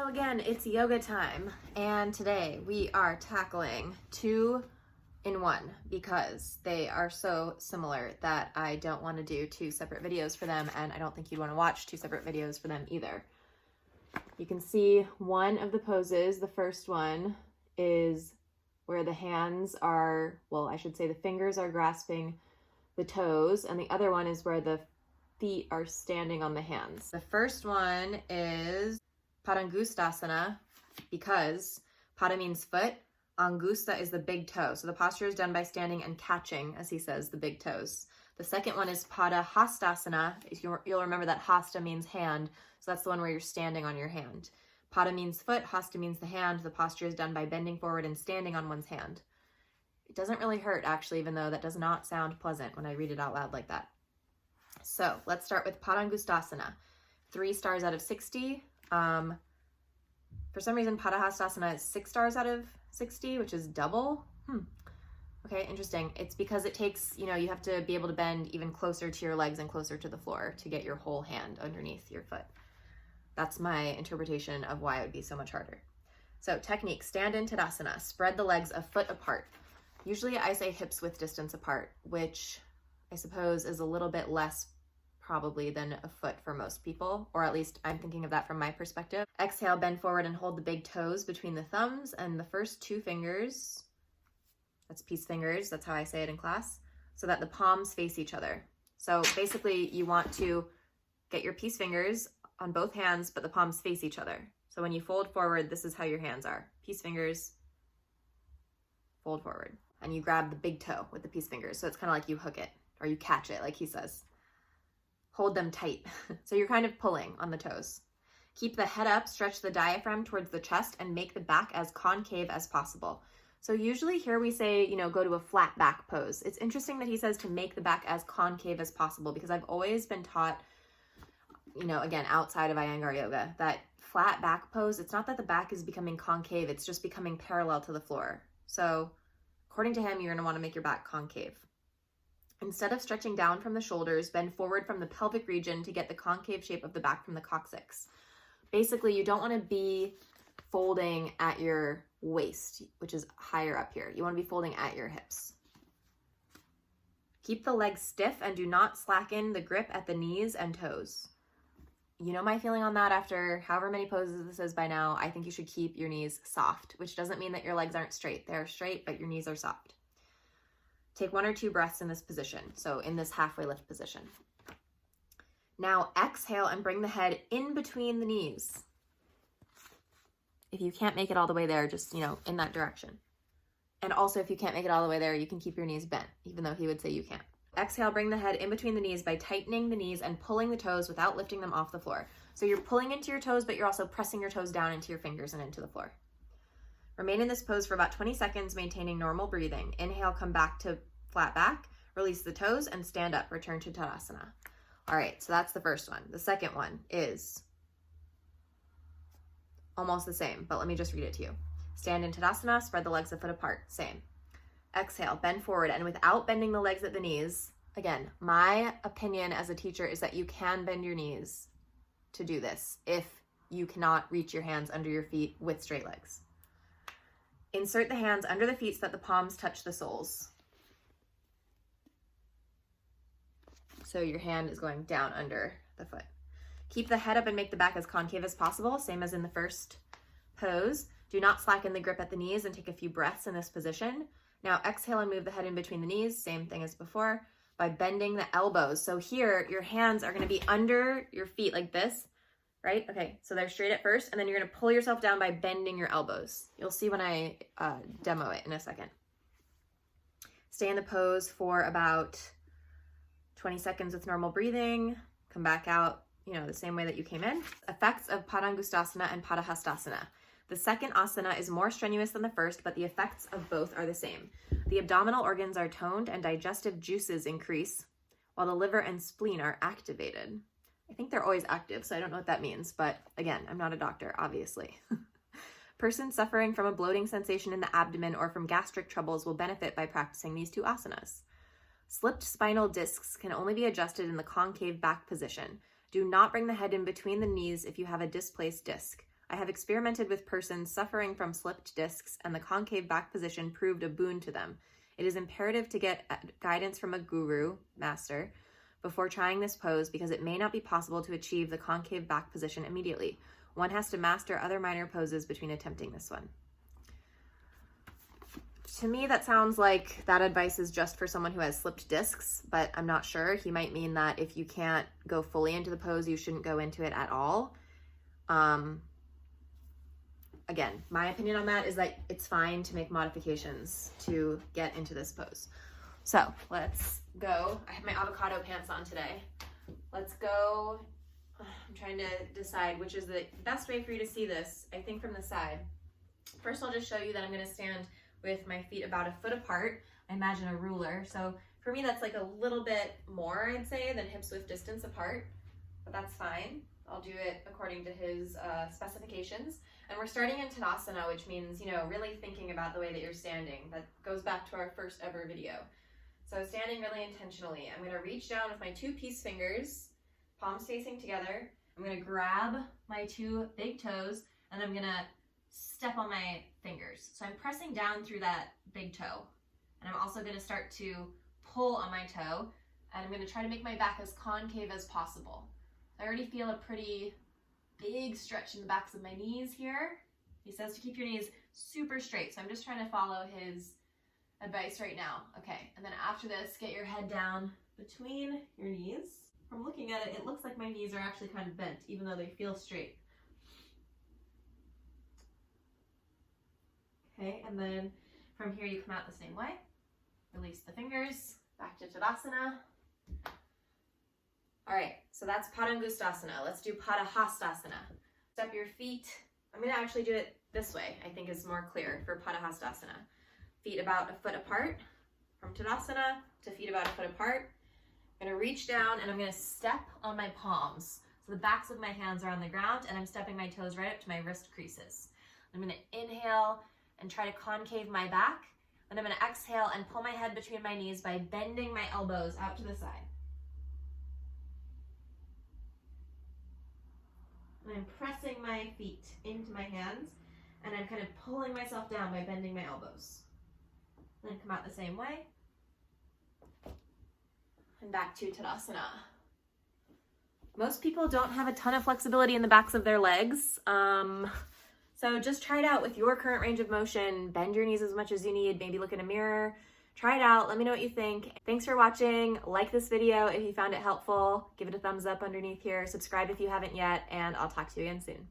Hello again, it's yoga time, and today we are tackling 2-in-1 because they are so similar that I don't want to do 2 separate videos for them, and I don't think you'd want to watch 2 separate videos for them either. You can see one of the poses. The first one is where the hands are, well, I should say the fingers are grasping the toes, and the other one is where the feet are standing on the hands. The first one is Padangusthasana because Pada means foot, Angusta is the big toe. So the posture is done by standing and catching, as he says, the big toes. The second one is Padahastasana. You'll remember that hasta means hand, so that's the one where you're standing on your hand. Pada means foot, hasta means the hand. The posture is done by bending forward and standing on one's hand. It doesn't really hurt, actually, even though that does not sound pleasant when I read it out loud like that. So let's start with Padangusthasana. 3 stars out of 60. For some reason, Padahastasana is 6 stars out of 60, which is double. Okay, interesting. It's because it takes, you have to be able to bend even closer to your legs and closer to the floor to get your whole hand underneath your foot. That's my interpretation of why it would be so much harder. So technique, stand in Tadasana, spread the legs a foot apart. Usually I say hips width distance apart, which I suppose is a little bit less probably than a foot for most people, or at least I'm thinking of that from my perspective. Exhale, bend forward and hold the big toes between the thumbs and the first 2 fingers. That's peace fingers, that's how I say it in class, so that the palms face each other. So basically you want to get your peace fingers on both hands, but the palms face each other. So when you fold forward, this is how your hands are. Peace fingers, fold forward. And you grab the big toe with the peace fingers. So it's kind of like you hook it, or you catch it, like he says. Hold them tight. So you're kind of pulling on the toes. Keep the head up, stretch the diaphragm towards the chest, and make the back as concave as possible. So usually here we say, go to a flat back pose. It's interesting that he says to make the back as concave as possible, because I've always been taught, again, outside of Iyengar yoga, that flat back pose, it's not that the back is becoming concave, it's just becoming parallel to the floor. So according to him, you're gonna wanna make your back concave. Instead of stretching down from the shoulders, bend forward from the pelvic region to get the concave shape of the back from the coccyx. Basically, you don't want to be folding at your waist, which is higher up here. You want to be folding at your hips. Keep the legs stiff and do not slacken the grip at the knees and toes. You know my feeling on that after however many poses this is by now. I think you should keep your knees soft, which doesn't mean that your legs aren't straight. They're straight, but your knees are soft. Take 1 or 2 breaths in this position, so in this halfway lift position. Now exhale and bring the head in between the knees. If you can't make it all the way there, just, in that direction. And also if you can't make it all the way there, you can keep your knees bent, even though he would say you can't. Exhale, bring the head in between the knees by tightening the knees and pulling the toes without lifting them off the floor. So you're pulling into your toes, but you're also pressing your toes down into your fingers and into the floor. Remain in this pose for about 20 seconds, maintaining normal breathing. Inhale, come back to flat back, release the toes, and stand up. Return to Tadasana. All right, so that's the first one. The second one is almost the same, but let me just read it to you. Stand in Tadasana, spread the legs a foot apart. Same. Exhale, bend forward, and without bending the legs at the knees, again, my opinion as a teacher is that you can bend your knees to do this if you cannot reach your hands under your feet with straight legs. Insert the hands under the feet so that the palms touch the soles. So your hand is going down under the foot. Keep the head up and make the back as concave as possible, same as in the first pose. Do not slacken the grip at the knees and take a few breaths in this position. Now exhale and move the head in between the knees, same thing as before, by bending the elbows. So here, your hands are gonna be under your feet like this, right? Okay, so they're straight at first, and then you're gonna pull yourself down by bending your elbows. You'll see when I demo it in a second. Stay in the pose for about 20 seconds with normal breathing. Come back out, the same way that you came in. Effects of Padangusthasana and Padahastasana. The second asana is more strenuous than the first, but the effects of both are the same. The abdominal organs are toned and digestive juices increase, while the liver and spleen are activated. I think they're always active, so I don't know what that means, but again, I'm not a doctor, obviously. Persons suffering from a bloating sensation in the abdomen or from gastric troubles will benefit by practicing these 2 asanas. Slipped spinal discs can only be adjusted in the concave back position. Do not bring the head in between the knees if you have a displaced disc. I have experimented with persons suffering from slipped discs, and the concave back position proved a boon to them. It is imperative to get guidance from a guru, master, before trying this pose because it may not be possible to achieve the concave back position immediately. One has to master other minor poses between attempting this one. To me, that sounds like that advice is just for someone who has slipped discs, but I'm not sure. He might mean that if you can't go fully into the pose, you shouldn't go into it at all. Again, my opinion on that is that it's fine to make modifications to get into this pose. So let's go. I have my avocado pants on today. Let's go. I'm trying to decide which is the best way for you to see this. I think from the side. First, I'll just show you that I'm going to stand with my feet about a foot apart. I imagine a ruler. So for me, that's like a little bit more, I'd say, than hips width distance apart, but that's fine. I'll do it according to his specifications. And we're starting in Tadasana, which means, you know, really thinking about the way that you're standing. That goes back to our first ever video. So standing really intentionally. I'm going to reach down with my 2 peace fingers, palms facing together. I'm going to grab my 2 big toes, and I'm going to step on my fingers. So I'm pressing down through that big toe. And I'm also going to start to pull on my toe. And I'm going to try to make my back as concave as possible. I already feel a pretty big stretch in the backs of my knees here. He says to keep your knees super straight. So I'm just trying to follow his advice right now. Okay, and then after this, get your head down between your knees. From looking at it, it looks like my knees are actually kind of bent, even though they feel straight. Okay, and then from here you come out the same way. Release the fingers, back to Tadasana. All right, so that's Padangusthasana. Let's do Padahastasana. Step your feet. I'm gonna actually do it this way, I think is more clear for Padahastasana. Feet about a foot apart. From Tadasana to feet about a foot apart. I'm gonna reach down and I'm gonna step on my palms. So the backs of my hands are on the ground and I'm stepping my toes right up to my wrist creases. I'm gonna inhale and try to concave my back. And I'm gonna exhale and pull my head between my knees by bending my elbows out to the side. And I'm pressing my feet into my hands and I'm kind of pulling myself down by bending my elbows. Then come out the same way. And back to Tadasana. Most people don't have a ton of flexibility in the backs of their legs. So just try it out with your current range of motion. Bend your knees as much as you need. Maybe look in a mirror. Try it out. Let me know what you think. Thanks for watching. Like this video if you found it helpful. Give it a thumbs up underneath here. Subscribe if you haven't yet, and I'll talk to you again soon.